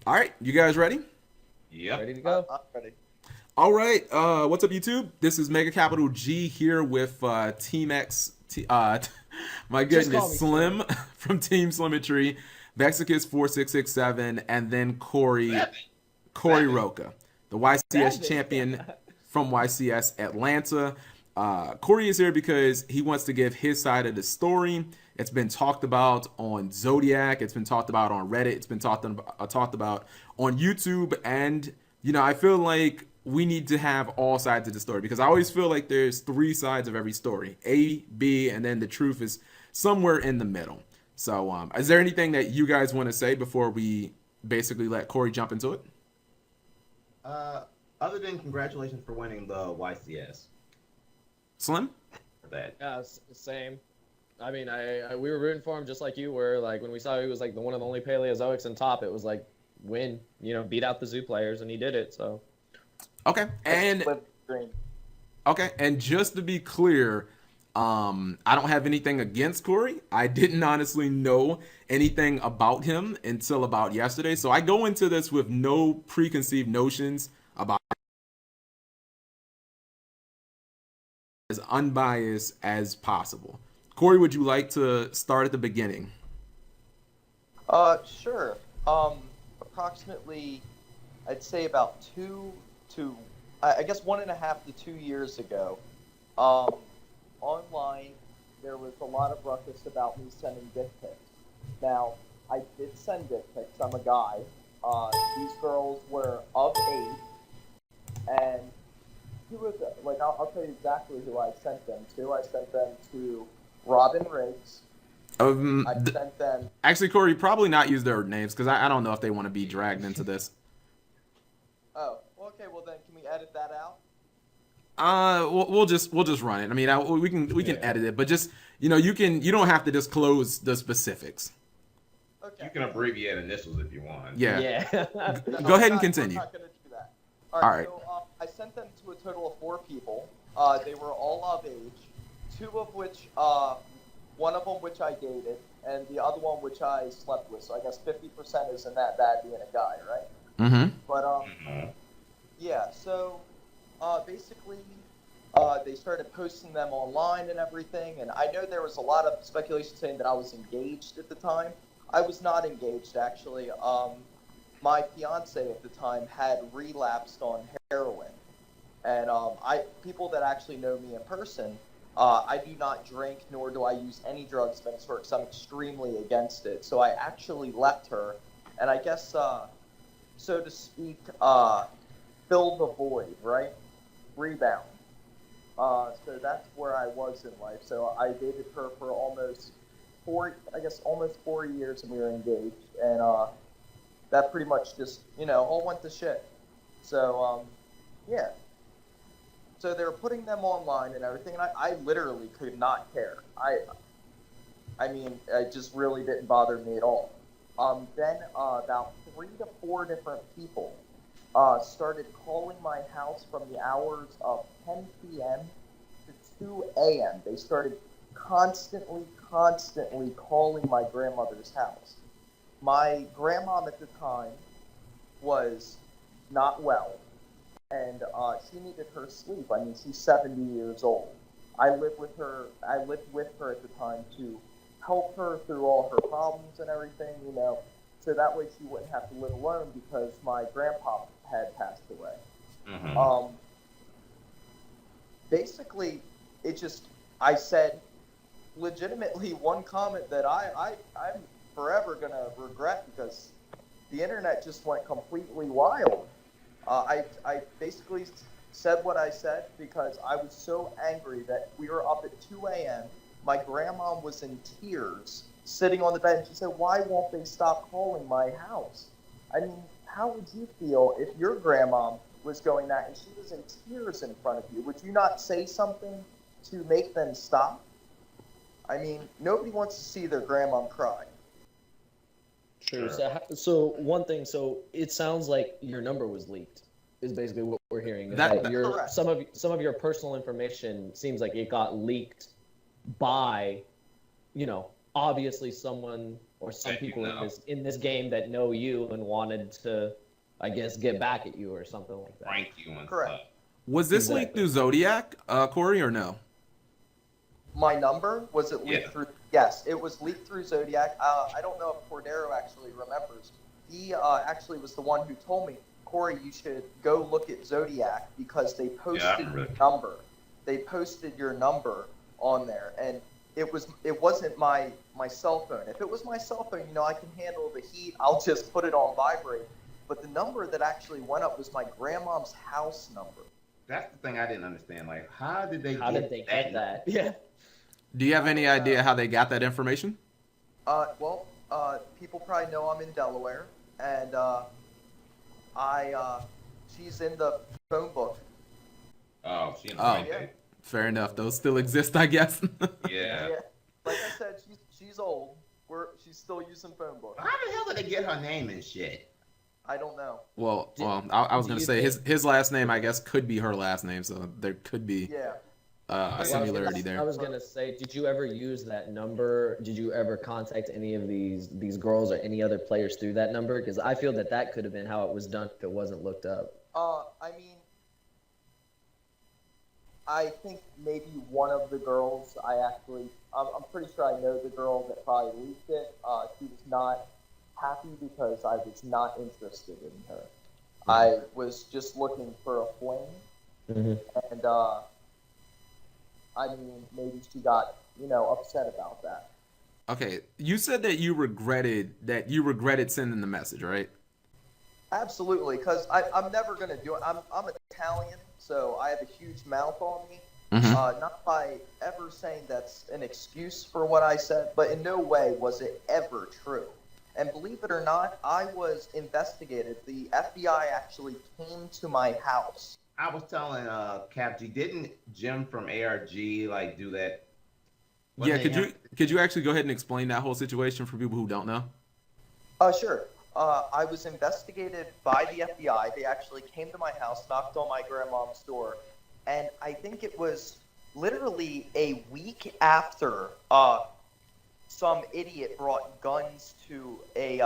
All right, you guys ready? Yep. Ready to go? I'm ready. All right, what's up, YouTube? This is MegaCapitalG here with Team X. My Just call goodness, me Slim from Team Slimmetry, Vexicus4667, and then Corey Seven. Roca, the YCS Savage. champion from YCS Atlanta. Corey is here because he wants to give his side of the story. It's been talked about on Zodiac. It's been talked about on Reddit. It's been talked about on YouTube. And, I feel like we need to have all sides of the story because I always feel like there's three sides of every story: A, B, and then the truth is somewhere in the middle. So, is there anything that you guys want to say before we basically let Corey jump into it? Uh, Other than congratulations for winning the YCS Slim? for that. Same. I mean, we were rooting for him just like you were. Like when we saw he was like the one of the only Paleozoics in top, it was like win. Beat out the zoo players, and he did it. So Okay. And Live green. Okay, and just to be clear, I don't have anything against Corey. I didn't honestly know anything about him until about yesterday, so I go into this with no preconceived notions about as unbiased as possible. Corey, would you like to start at the beginning? Sure. Approximately, I'd say about I guess 1.5 to 2 years ago, um, online there was a lot of ruckus about me sending dick pics. Now, I did send dick pics. I'm a guy. These girls were of age, and I'll tell you exactly who I sent them to. I sent them to Robin Riggs. Um, I sent them. Actually, Corey, probably not use their names because I don't know if they want to be dragged into this. Oh, well, okay. Well, then, can we edit that out? We'll just run it. I mean, we can Yeah. edit it, but just you don't have to disclose the specifics. Okay. You can abbreviate initials if you want. Yeah. yeah. No, Go ahead and we're continue. not going to do that. All All right. right. So I sent them to a total of 4 people. They were all of age. Two of which, one of them which I dated, and the other one which I slept with. So I guess 50% isn't that bad being a guy, right? Mm-hmm. But Mhm. yeah. So basically, they started posting them online and everything. And I know there was a lot of speculation saying that I was engaged at the time. I was not engaged, actually. My fiance at the time had relapsed on heroin, and I people that actually know me in person, I do not drink nor do I use any drugs of any sort because I'm extremely against it. So I actually left her, and I guess, so to speak, fill the void, right? Rebound. So that's where I was in life. So I dated her for almost 4 years, and we were engaged, and that pretty much just, all went to shit. So, yeah. So they were putting them online and everything, and I literally could not care. I mean, it just really didn't bother me at all. Then about 3 to 4 different people started calling my house from the hours of 10 p.m. to 2 a.m. They started constantly calling my grandmother's house. My grandmom at the time was not well, and she needed her sleep. I mean, she's 70 years old. I lived with her at the time to help her through all her problems and everything, so that way she wouldn't have to live alone because my grandpa had passed away. Mhm. Basically, it just, I said legitimately one comment that I'm forever going to regret because the internet just went completely wild. I basically said what I said because I was so angry that we were up at 2 a.m. My grandma was in tears sitting on the bed, and she said, "Why won't they stop calling my house?" I mean, how would you feel if your grandma was going that and she was in tears in front of you? Would you not say something to make them stop? I mean, nobody wants to see their grandma cry. True. Sure. So one thing. So it sounds like your number was leaked. Is basically what we're hearing. Is That, that that your Correct. some of your personal information seems like it got leaked by, obviously someone or some That you people know. in this game that know you and wanted to, I guess, get back at you or something like that. Prank you and Correct. stuff. Was this leaked Exactly. through Zodiac, Corey, or no? My number, was it leaked Yeah. through? Yes, it was leaked through Zodiac. I don't know if Cordero actually remembers. He actually was the one who told me, Corey, you should go look at Zodiac because they posted remember your that. number. They posted your number on there, and it wasn't my cell phone. If it was my cell phone, I can handle the heat. I'll just put it on vibrate. But the number that actually went up was my grandmom's house number. That's the thing I didn't understand. Like, how did they How get did they get that? Yeah. Do you have any idea how they got that information? Well, people probably know I'm in Delaware, and she's in the phone book. Oh, she in the Oh. right Yeah. day. Fair enough. Those still exist, I guess. Yeah. Like I said, she's old. She's still using phone book. How the hell did they get her name and shit? I don't know. Well, I was do gonna you say think- his last name, I guess, could be her last name, so there could be Yeah. a similarity there. I was gonna say, did you ever use that number? Did you ever contact any of these girls or any other players through that number? Because I feel that could have been how it was done if it wasn't looked up. I mean, I think maybe one of the girls. I'm pretty sure I know the girl that probably leaked it. She was not happy because I was not interested in her. I was just looking for a fling, and I mean, maybe she got upset about that. Okay, you said that you regretted sending the message, right? Absolutely, because I'm never gonna do it. I'm Italian, so I have a huge mouth on me. Not by ever saying that's an excuse for what I said, but in no way was it ever true. And believe it or not, I was investigated. The FBI actually came to my house. I was telling Cap G, didn't Jim from ARG like do that? Yeah, Wasn't could you actually go ahead and explain that whole situation for people who don't know? Sure. I was investigated by the FBI. They actually came to my house, knocked on my grandmom's door, and I think it was literally a week after some idiot brought guns to a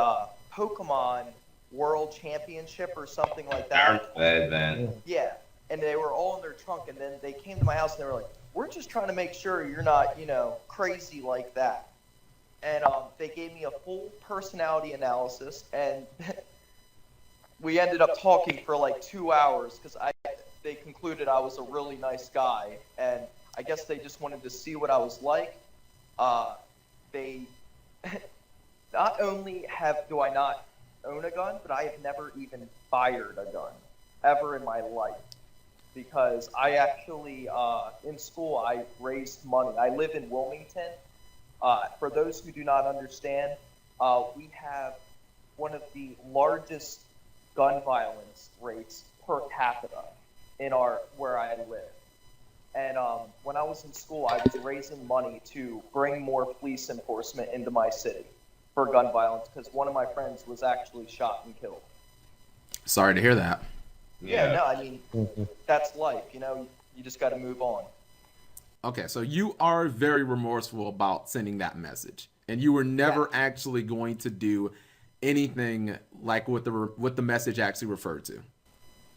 Pokemon World Championship or something like I that. remember that event. Yeah, and they were all in their trunk, and then they came to my house and they were like, "We're just trying to make sure you're not, crazy like that." And they gave me a full personality analysis, and we ended up talking for like 2 hours because they concluded I was a really nice guy, and I guess they just wanted to see what I was like. They not only do I not own a gun, but I have never even fired a gun ever in my life. Because I actually, in school, I raised money. I live in Wilmington. For those who do not understand, we have one of the largest gun violence rates per capita in where I live. And when I was in school, I was raising money to bring more police enforcement into my city for gun violence because one of my friends was actually shot and killed. Sorry to hear that. Yeah, no, I mean, that's life, you just got to move on. Okay, so you are very remorseful about sending that message, and you were never actually going to do anything like what the message actually referred to.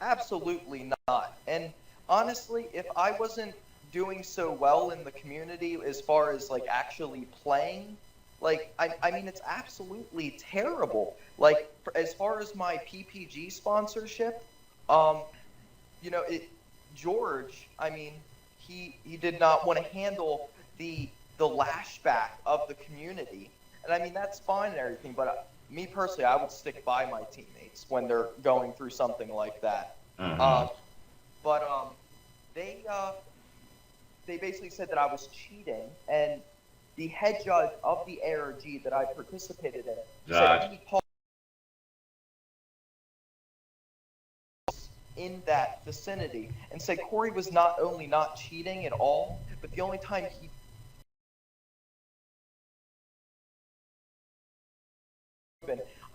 Absolutely not. And honestly, if I wasn't doing so well in the community as far as like actually playing, like I mean, it's absolutely terrible. Like as far as my PPG sponsorship, George, I mean, he did not want to handle the lashback of the community. And I mean, that's fine and everything, but me personally, I would stick by my teammates when they're going through something like that. They basically said that I was cheating, and the head judge of the ARG that I participated in said he called in that vicinity and said Corey was not only not cheating at all, but the only time he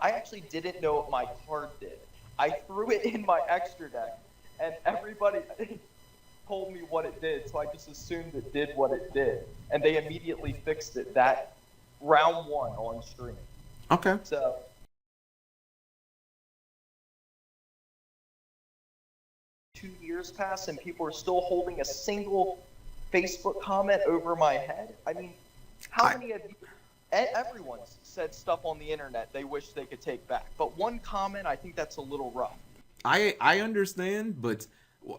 I actually didn't know what my card did. I threw it in my extra deck, and everybody told me what it did, so I just assumed it did what it did. And they immediately fixed it that round one on stream. Okay. So 2 years pass and people are still holding a single Facebook comment over my head. I mean, how many of you? Everyone's said stuff on the internet they wish they could take back, but one comment, I think that's a little rough. I understand, but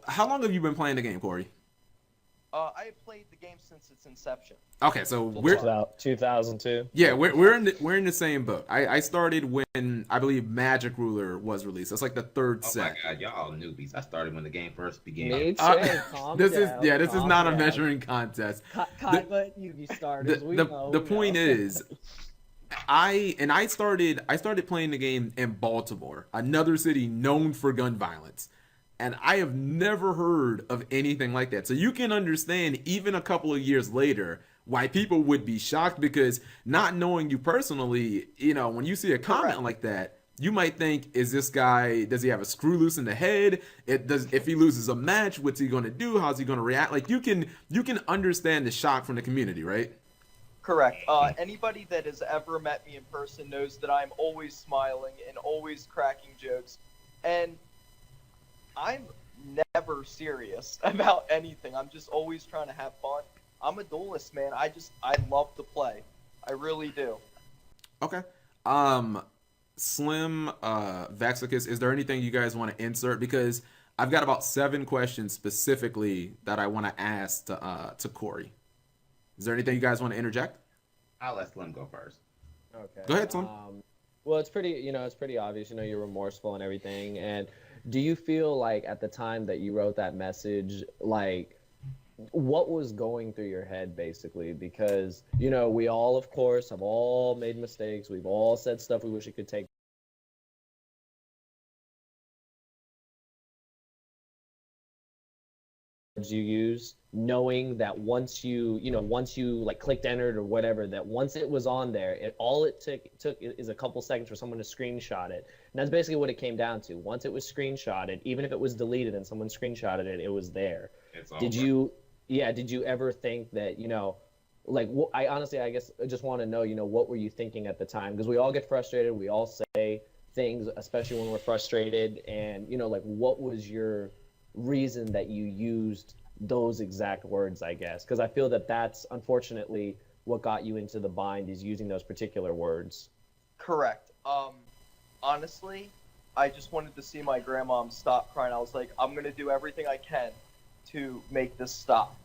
how long have you been playing the game, Corey? I have played the game since its inception. Okay, so we're 2002. yeah, we're in the same boat. I started when I believe Magic Ruler was released. That's like the third Oh my set. god, y'all newbies. I started when the game first began. Me too. Calm This down, this is calm not a down. measuring contest. Kaiba, you starters. We know. The we point know. is, I started playing the game in Baltimore, another city known for gun violence. And I have never heard of anything like that. So you can understand, even a couple of years later, why people would be shocked, because not knowing you personally, when you see a comment Correct. like that, you might think, is this guy, does he have a screw loose in the head? If he loses a match, what's he going to do? How's he going to react? Like, you can understand the shock from the community, right? Correct. Anybody that has ever met me in person knows that I'm always smiling and always cracking jokes. And I'm never serious about anything. I'm just always trying to have fun. I'm a duelist, man. I love to play. I really do. Okay. Slim, Vexicus, is there anything you guys want to insert? Because I've got about 7 questions specifically that I want to ask to Corey. Is there anything you guys want to interject? I'll let Slim go first. Okay. Go ahead, Slim. Well, it's pretty obvious. You're remorseful and everything. And do you feel like at the time that you wrote that message, like, what was going through your head, basically? Because, we all, of course, have all made mistakes. We've all said stuff we wish we could take. You use, knowing that once you like clicked entered or whatever, that once it was on there, it took is a couple seconds for someone to screenshot it. And that's basically what it came down to. Once it was screenshotted, even if it was deleted and someone screenshotted it, it was there. It's over. Did you ever think that, I honestly, I guess I just want to know, what were you thinking at the time? Because we all get frustrated. We all say things, especially when we're frustrated. And, what was your reason that you used those exact words, I guess? Because I feel that that's unfortunately what got you into the bind, is using those particular words. Correct. Honestly, I just wanted to see my grandmom stop crying. I was like, I'm going to do everything I can to make this stop.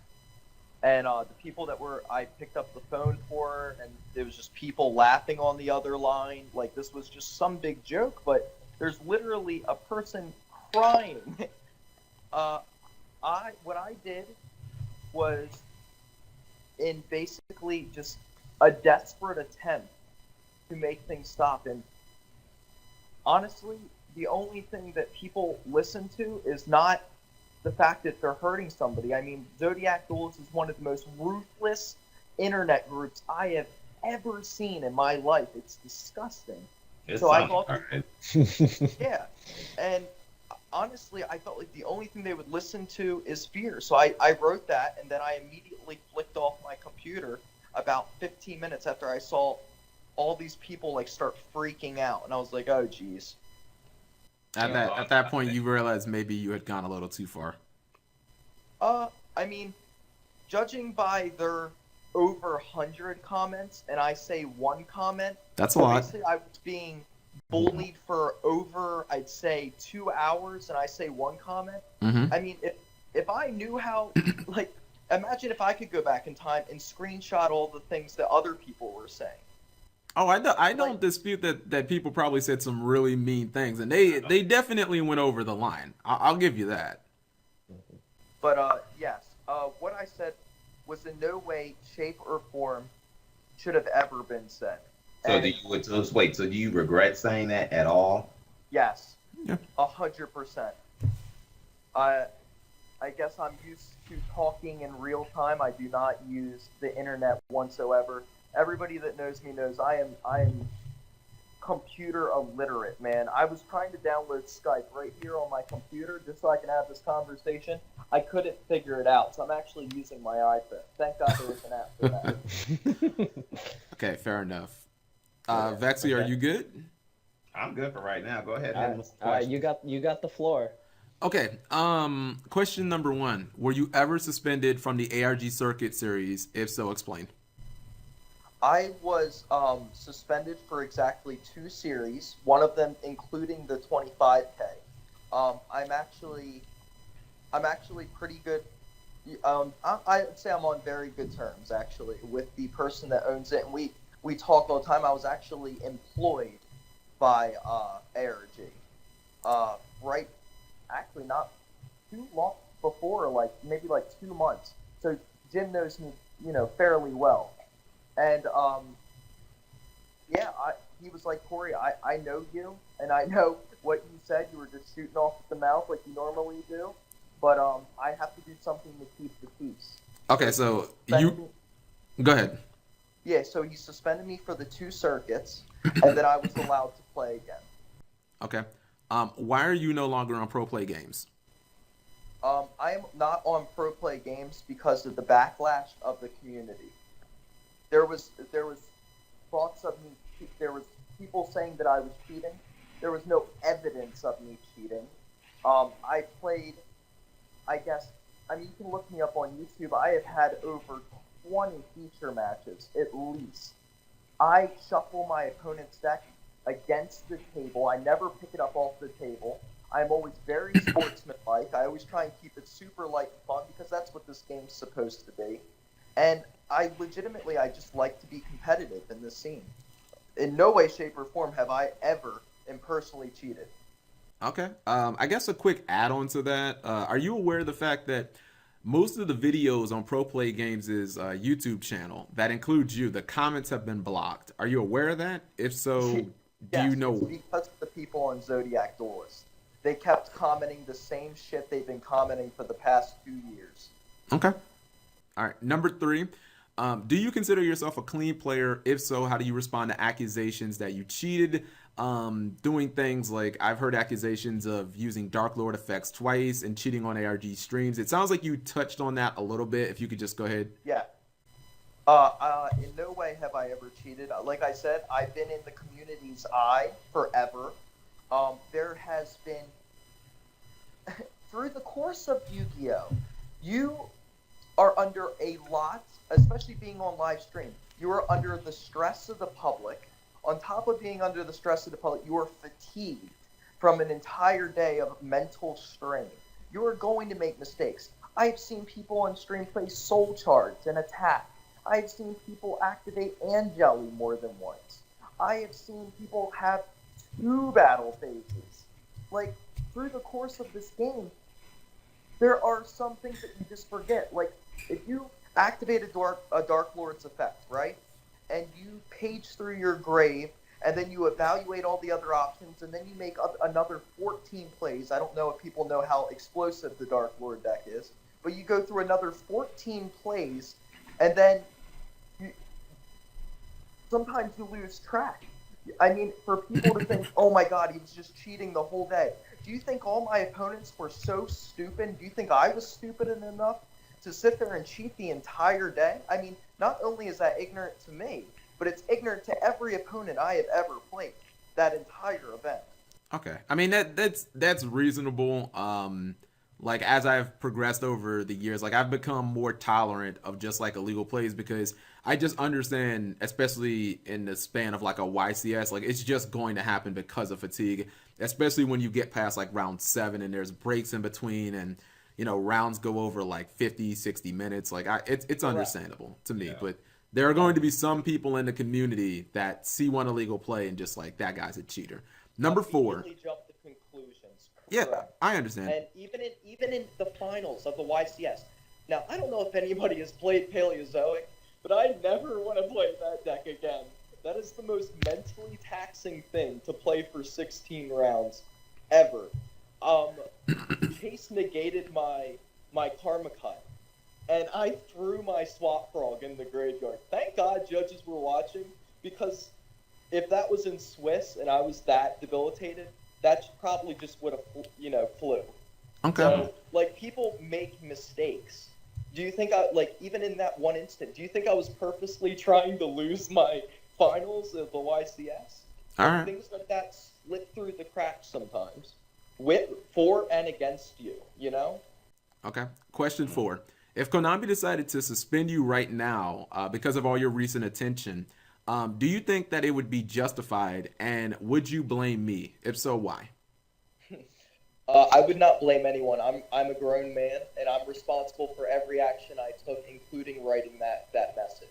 And the people that I picked up the phone for, and it was just people laughing on the other line. Like, this was just some big joke, but there's literally a person crying. What I did was, in basically just a desperate attempt to make things stop. And honestly, the only thing that people listen to is not the fact that they're hurting somebody. I mean, Zodiac Duels is one of the most ruthless internet groups I have ever seen in my life. It's disgusting. It's I thought, alright. yeah, and honestly, I felt like the only thing they would listen to is fear. So I wrote that, and then I immediately flicked off my computer about 15 minutes after I saw all these people start freaking out, and I was like, oh geez. At that point, you realized maybe you had gone a little too far. I mean, judging by their over 100 comments, and I say one comment, That's a lot. basically I was being bullied for over, I'd say, 2 hours, and I say one comment. Mm-hmm. I mean, if I knew how, imagine if I could go back in time and screenshot all the things that other people were saying. Oh, I don't dispute that people probably said some really mean things, and they definitely went over the line. I'll give you that. But yes, what I said was in no way, shape, or form should have ever been said. So do you regret saying that at all? Yes, Yeah. 100%. I guess I'm used to talking in real time. I do not use the internet whatsoever. Everybody that knows me knows I am computer illiterate, man. I was trying to download Skype right here on my computer just so I can have this conversation. I couldn't figure it out, so I'm actually using my iPhone. Thank God there was an app for that. Okay, fair enough. Vexy, are Okay. you good? I'm good for right now. Go ahead All and right, hit us with all right, questions. you got the floor. Okay. Question number one: were you ever suspended from the ARG Circuit series? If so, explain. I was suspended for exactly 2 series, one of them including the 25K. I'm actually pretty good. I'd say I'm on very good terms actually with the person that owns it, and we talk all the time. I was actually employed by ARG. Right, actually not too long before, like maybe like 2 months. So Jim knows me, fairly well, and yeah, he was like, Corey, I know you, and I know what you said. You were just shooting off at the mouth like you normally do, but I have to do something to keep the peace. Okay, So he so suspended me. go ahead. Yeah, so he suspended me for the 2 circuits, and then I was allowed to play again. Okay. Why are you no longer on Pro Play Games? I am not on Pro Play Games because of the backlash of the community. There was thoughts of me. There was people saying that I was cheating. There was no evidence of me cheating. I played. I guess. I mean, you can look me up on YouTube. I have had over 20 feature matches at least. I shuffle my opponent's deck against the table. I never pick it up off the table. I'm always very sportsmanlike. I always try and keep it super light and fun because that's what this game's supposed to be. And I just like to be competitive in this scene. In no way, shape, or form have I ever impersonally cheated. Okay. I guess a quick add-on to that. Are you aware of the fact that most of the videos on Pro Play Games' YouTube channel that includes you, the comments have been blocked? Are you aware of that? If so, do you Yes, it's know? because of the people on Zodiac Duelist. They kept commenting the same shit they've been commenting for the past 2 years. Okay. All right. Number three. Do you consider yourself a clean player? If so, how do you respond to accusations that you cheated? Doing things like I've heard accusations of using Dark Lord effects twice and cheating on ARG streams. It sounds like you touched on that a little bit. If you could just go ahead. Yeah. In no way have I ever cheated. Like I said, I've been in the community's eye forever. There has been, through the course of Yu-Gi-Oh, you are under a lot, especially being on live stream. You are under the stress of the public. On top of being under the stress of the public, you are fatigued from an entire day of mental strain. You are going to make mistakes. I've seen people on stream play Soul Charge and attack. I've seen people activate Angeli more than once. I have seen people have 2 battle phases. Like, through the course of this game, there are some things that you just forget. Like, if you activate a Dark Lord's effect, right? And you page through your grave, and then you evaluate all the other options, and then you make another 14 plays. I don't know if people know how explosive the Dark Lord deck is, but you go through another 14 plays, and then sometimes you lose track. I mean, for people to think, oh my god, he was just cheating the whole day. Do you think all my opponents were so stupid? Do you think I was stupid enough to sit there and cheat the entire day? I mean, not only is that ignorant to me, but it's ignorant to every opponent I have ever played that entire event. Okay. I mean that's reasonable. Like as I've progressed over the years, like I've become more tolerant of just like illegal plays because I just understand, especially in the span of like a YCS, like it's just going to happen because of fatigue, especially when you get past like round 7 and there's breaks in between and rounds go over like 50, 60 minutes. Like it's understandable to me, but there are going to be some people in the community that see one illegal play and just like that guy's a cheater. Number 4. Immediately jump to conclusions. Yeah, Correct. I understand. And even in the finals of the YCS. Now, I don't know if anybody has played Paleozoic, but I never want to play that deck again. That is the most mentally taxing thing to play for 16 rounds ever. Chase negated my Karma Cut, and I threw my Swap Frog in the graveyard. Thank God judges were watching, because if that was in Swiss and I was that debilitated, that probably just would have, flew. Okay. So, like, people make mistakes. Do you think even in that one instant, do you think I was purposely trying to lose my finals of the YCS. All And right. things like that slip through the cracks sometimes, for and against you. You know. Okay. Question 4. If Konami decided to suspend you right now because of all your recent attention, do you think that it would be justified, and would you blame me? If so, why? I would not blame anyone. I'm a grown man, and I'm responsible for every action I took, including writing that message.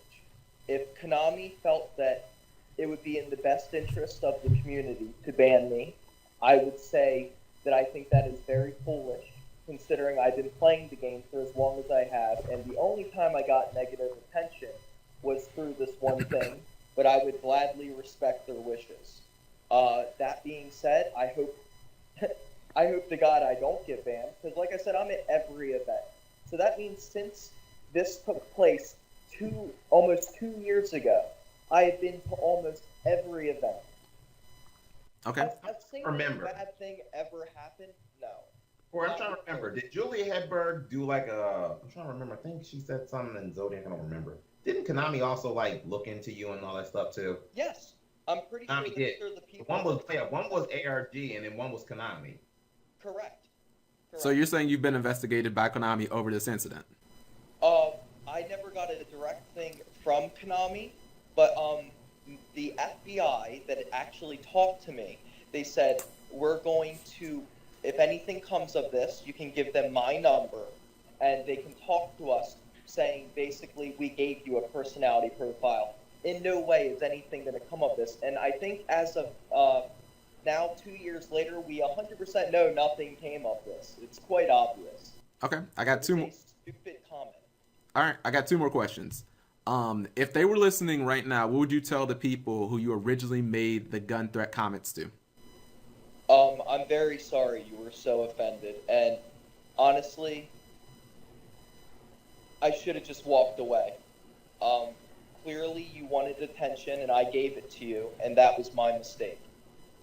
If Konami felt that it would be in the best interest of the community to ban me, I would say that I think that is very foolish, considering I've been playing the game for as long as I have, and the only time I got negative attention was through this one thing, but I would gladly respect their wishes. That being said, I hope to God I don't get banned, because like I said, I'm at every event. So that means since this took place almost 2 years ago, I have been to almost every event. Okay. Has a single bad thing ever happened? No. Or I'm trying to remember. Did Julia Hedberg do like I'm trying to remember. I think she said something in Zodiac. I don't remember. Didn't Konami also like look into you and all that stuff too? Yes, I'm pretty sure Konami did. they're the people. One was ARG and then one was Konami. Correct. So you're saying you've been investigated by Konami over this incident? I never got a direct thing from Konami, but the FBI that actually talked to me, they said, we're going to, if anything comes of this, you can give them my number, and they can talk to us, saying basically we gave you a personality profile. In no way is anything going to come of this, and I think as of now, 2 years later, we 100% know nothing came of this. It's quite obvious. Okay, I got 2 more. Stupid comment. All right, I got 2 more questions. If they were listening right now, what would you tell the people who you originally made the gun threat comments to? I'm very sorry you were so offended, and honestly, I should have just walked away. Clearly, you wanted attention, and I gave it to you, and that was my mistake.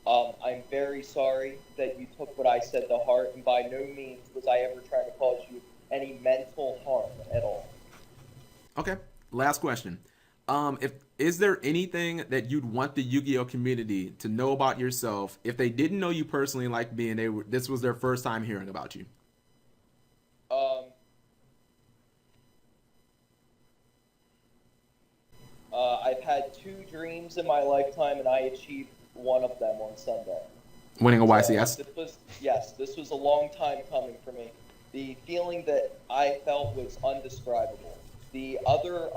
I'm very sorry that you took what I said to heart, and by no means was I ever trying to cause you any mental harm at all. Okay, last question. Is there anything that you'd want the Yu-Gi-Oh community to know about yourself if they didn't know you personally like me and this was their first time hearing about you? I've had 2 dreams in my lifetime, and I achieved one of them on Sunday. Winning a YCS? This was a long time coming for me. The feeling that I felt was undescribable. The other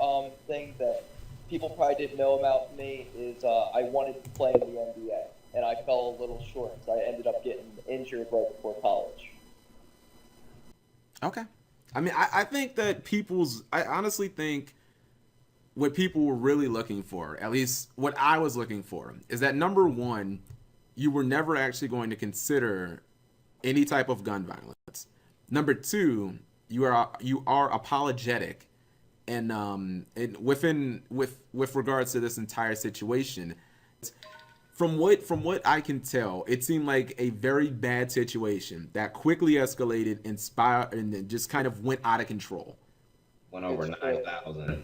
thing that people probably didn't know about me is I wanted to play in the NBA, and I fell a little short. So I ended up getting injured right before college. Okay. I mean, I think that I honestly think what people were really looking for, at least what I was looking for, is that number one, you were never actually going to consider any type of gun violence. Number 2, you are apologetic, and with regards to this entire situation. From what I can tell, it seemed like a very bad situation that quickly escalated, and then just kind of went out of control. Went over 9,000.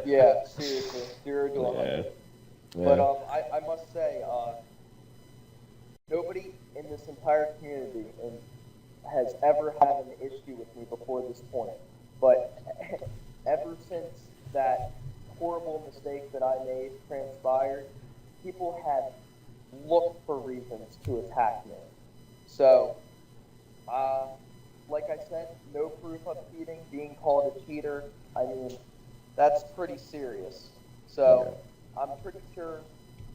Yeah, seriously, 0 to 100. Yeah. But I must say, nobody in this entire community has ever had an issue with me before this point. But ever since that horrible mistake that I made transpired, people have looked for reasons to attack me. So, like I said, no proof of cheating, being called a cheater, I mean, that's pretty serious. So, I'm pretty sure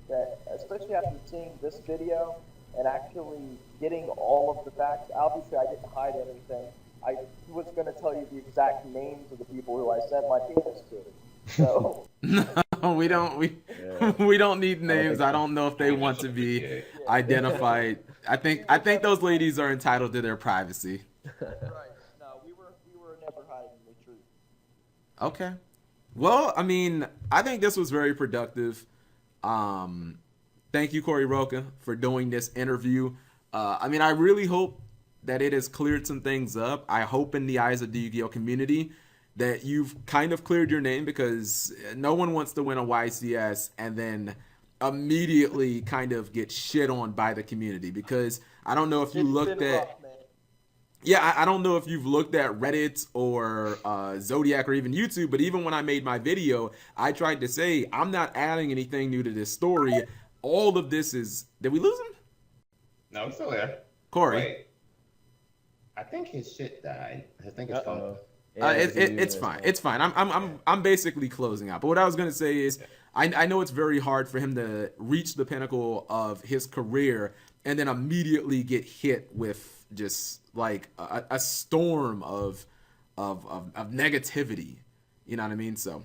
that, especially after seeing this video and actually getting all of the facts, obviously I didn't hide anything. I was going to tell you the exact names of the people who I sent my penis to. So No, we don't need names. I don't know if they want to be identified. I think those ladies are entitled to their privacy. right, no, we were never hiding the truth. Okay. Well, I mean, I think this was very productive. Thank you, Corey Roca, for doing this interview. I mean, I really hope that it has cleared some things up. I hope in the eyes of the Yu-Gi-Oh community that you've kind of cleared your name, because no one wants to win a YCS and then immediately kind of get shit on by the community. Because I don't know if you It's looked been at, rough, man. yeah, I don't know if you've looked at Reddit or Zodiac or even YouTube, but even when I made my video, I tried to say I'm not adding anything new to this story. All of this is, did we lose him? No, he's still there. Corey. Wait. I think his shit died. I think it's Uh-oh. fun. Yeah, It's fine. It's fine. I'm basically closing out. But what I was gonna say is, I know it's very hard for him to reach the pinnacle of his career and then immediately get hit with just like a storm of negativity. You know what I mean? So,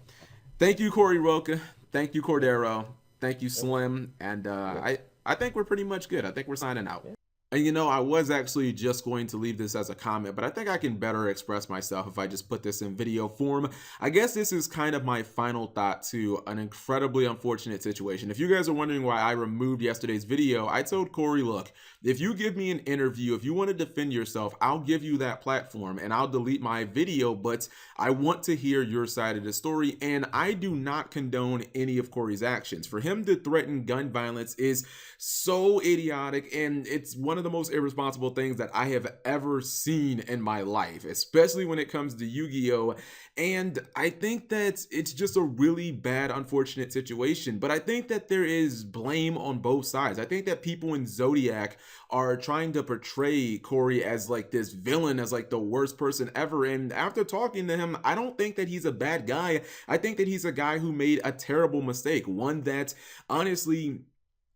thank you, Corey Roca. Thank you, Cordero. Thank you, Slim. And I think we're pretty much good. I think we're signing out. And you know, I was actually just going to leave this as a comment, but I think I can better express myself if I just put this in video form. I guess this is kind of my final thought to an incredibly unfortunate situation. If you guys are wondering why I removed yesterday's video, I told Corey, look, if you give me an interview, if you want to defend yourself, I'll give you that platform and I'll delete my video, but I want to hear your side of the story, and I do not condone any of Corey's actions. For him to threaten gun violence is so idiotic, and it's one of the most irresponsible things that I have ever seen in my life, especially when it comes to Yu-Gi-Oh! And I think that it's just a really bad, unfortunate situation. But I think that there is blame on both sides. I think that people in Zodiac are trying to portray Corey as like this villain, as like the worst person ever. And after talking to him, I don't think that he's a bad guy. I think that he's a guy who made a terrible mistake, one that honestly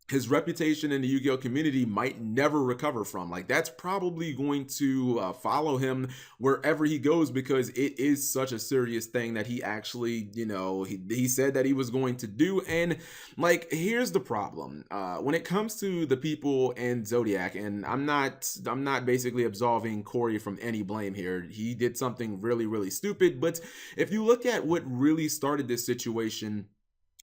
his reputation in the Yu-Gi-Oh community might never recover from. Like, that's probably going to follow him wherever he goes, because it is such a serious thing that he actually, you know, he said that he was going to do. And like, here's the problem. When it comes to the people in Zodiac, and I'm not basically absolving Corey from any blame here. He did something really, really stupid. But if you look at what really started this situation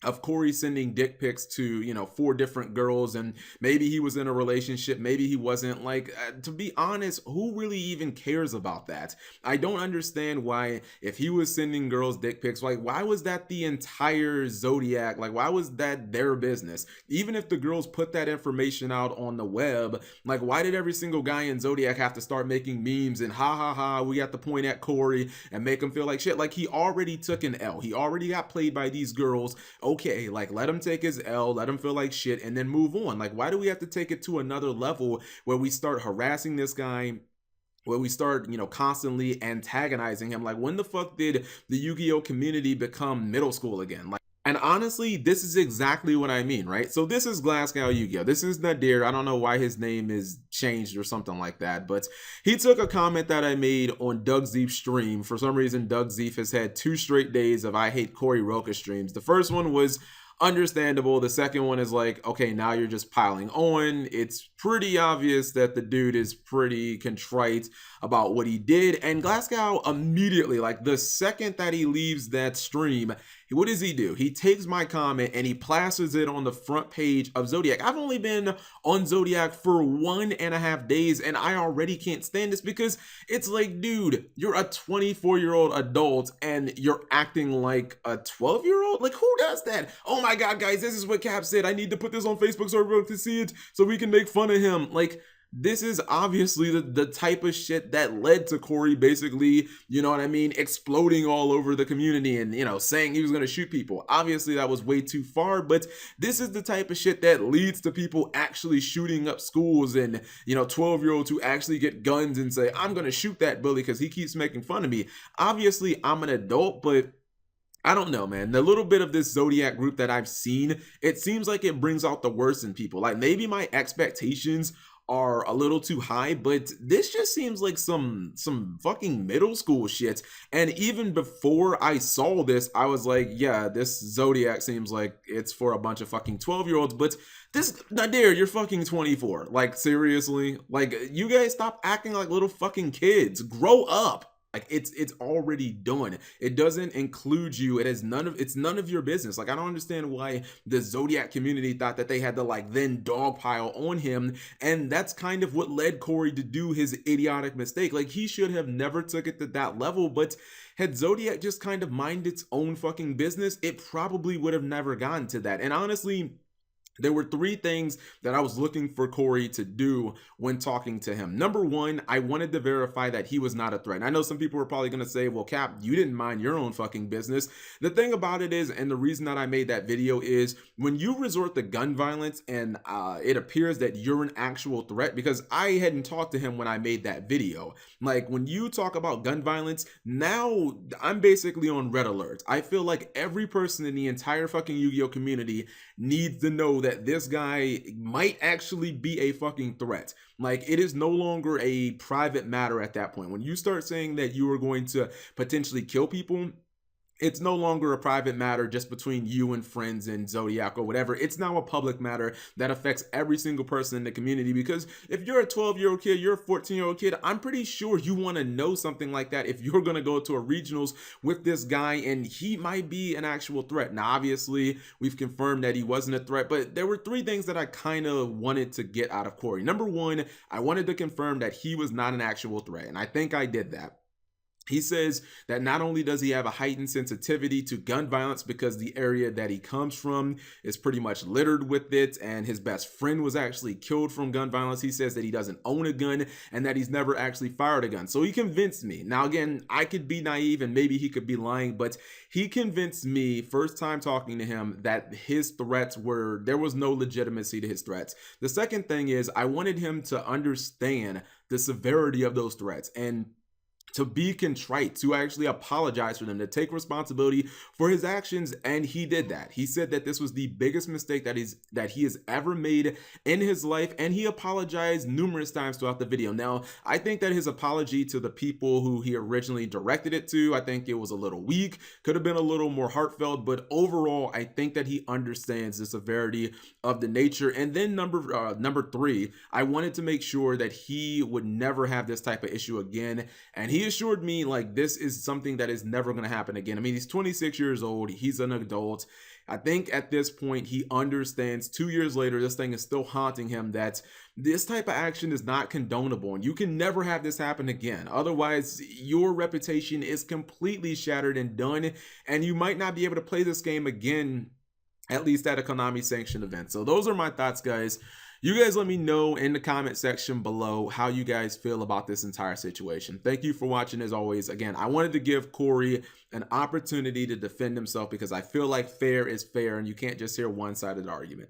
of Corey sending dick pics to, you know, 4 different girls, and maybe he was in a relationship, maybe he wasn't, like, to be honest, who really even cares about that? I don't understand why, if he was sending girls dick pics, like, why was that the entire Zodiac? Like, why was that their business? Even if the girls put that information out on the web, like, why did every single guy in Zodiac have to start making memes and ha ha ha, we got to point at Corey and make him feel like shit? Like, he already took an L. He already got played by these girls. Okay, like, let him take his L, let him feel like shit, and then move on. Like, why do we have to take it to another level where we start harassing this guy, where we start, you know, constantly antagonizing him? Like, when the fuck did the Yu-Gi-Oh community become middle school again? Like, and honestly, this is exactly what I mean, right? So this is Glasgow Yu-Gi-Oh! This is Nadir. I don't know why his name is changed or something like that, but he took a comment that I made on Doug Zeef's stream. For some reason, Doug Zeef has had 2 straight days of I Hate Corey Roca streams. The first one was understandable. The second one is like, okay, now you're just piling on. It's pretty obvious that the dude is pretty contrite about what he did. And Glasgow immediately, like the second that he leaves that stream, what does he do? He takes my comment and he plasters it on the front page of Zodiac. I've only been on Zodiac for 1.5 days and I already can't stand this, because it's like, dude, you're a 24-year-old adult and you're acting like a 12-year-old? Like, who does that? Oh my God, guys, this is what Cap said. I need to put this on Facebook so everyone can see it so we can make fun of him. Like, this is obviously the type of shit that led to Corey basically, you know what I mean, exploding all over the community and, you know, saying he was going to shoot people. Obviously, that was way too far, but this is the type of shit that leads to people actually shooting up schools and, you know, 12-year-olds who actually get guns and say, I'm going to shoot that bully because he keeps making fun of me. Obviously, I'm an adult, but I don't know, man. The little bit of this Zodiac group that I've seen, it seems like it brings out the worst in people. Like, maybe my expectations are a little too high, but this just seems like some fucking middle school shit. And even before I saw this, I was like, yeah, this Zodiac seems like it's for a bunch of fucking 12-year-olds. But this, Nadir, you're fucking 24. Like, seriously? Like, you guys stop acting like little fucking kids. Grow up. Like it's already done. It doesn't include you. It's none of your business. Like I don't understand why the Zodiac community thought that they had to like then dogpile on him. And that's kind of what led Corey to do his idiotic mistake. Like he should have never took it to that level, but had Zodiac just kind of minded its own fucking business, it probably would have never gotten to that. And honestly, there were three things that I was looking for Corey to do when talking to him. Number one, I wanted to verify that he was not a threat. And I know some people are probably going to say, well, Cap, you didn't mind your own fucking business. The thing about it is, and the reason that I made that video is when you resort to gun violence and it appears that you're an actual threat, because I hadn't talked to him when I made that video. Like when you talk about gun violence, now I'm basically on red alert. I feel like every person in the entire fucking Yu-Gi-Oh community needs to know that this guy might actually be a fucking threat. Like it is no longer a private matter at that point. When you start saying that you are going to potentially kill people, it's no longer a private matter just between you and friends and Zodiac or whatever. It's now a public matter that affects every single person in the community, because if you're a 12-year-old kid, you're a 14-year-old kid, I'm pretty sure you want to know something like that if you're going to go to a regionals with this guy and he might be an actual threat. Now, obviously, we've confirmed that he wasn't a threat, but there were three things that I kind of wanted to get out of Corey. Number one, I wanted to confirm that he was not an actual threat, and I think I did that. He says that not only does he have a heightened sensitivity to gun violence because the area that he comes from is pretty much littered with it, and his best friend was actually killed from gun violence. He says that he doesn't own a gun and that he's never actually fired a gun. So he convinced me. Now, again, I could be naive and maybe he could be lying, but he convinced me first time talking to him that his threats there was no legitimacy to his threats. The second thing is I wanted him to understand the severity of those threats and to be contrite, to actually apologize for them, to take responsibility for his actions, and he did that. He said that this was the biggest mistake that he has ever made in his life, and he apologized numerous times throughout the video. Now, I think that his apology to the people who he originally directed it to, I think it was a little weak, could have been a little more heartfelt, but overall, I think that he understands the severity of the nature. And then number three, I wanted to make sure that he would never have this type of issue again, and he assured me like this is something that is never going to happen again. I mean, he's 26 years old. He's an adult. I think at this point he understands 2 years later, this thing is still haunting him, that this type of action is not condonable and you can never have this happen again. Otherwise, your reputation is completely shattered and done, and you might not be able to play this game again, at least at a Konami sanctioned event. So those are my thoughts, guys. You guys let me know in the comment section below how you guys feel about this entire situation. Thank you for watching as always. Again, I wanted to give Corey an opportunity to defend himself because I feel like fair is fair and you can't just hear one side of the argument.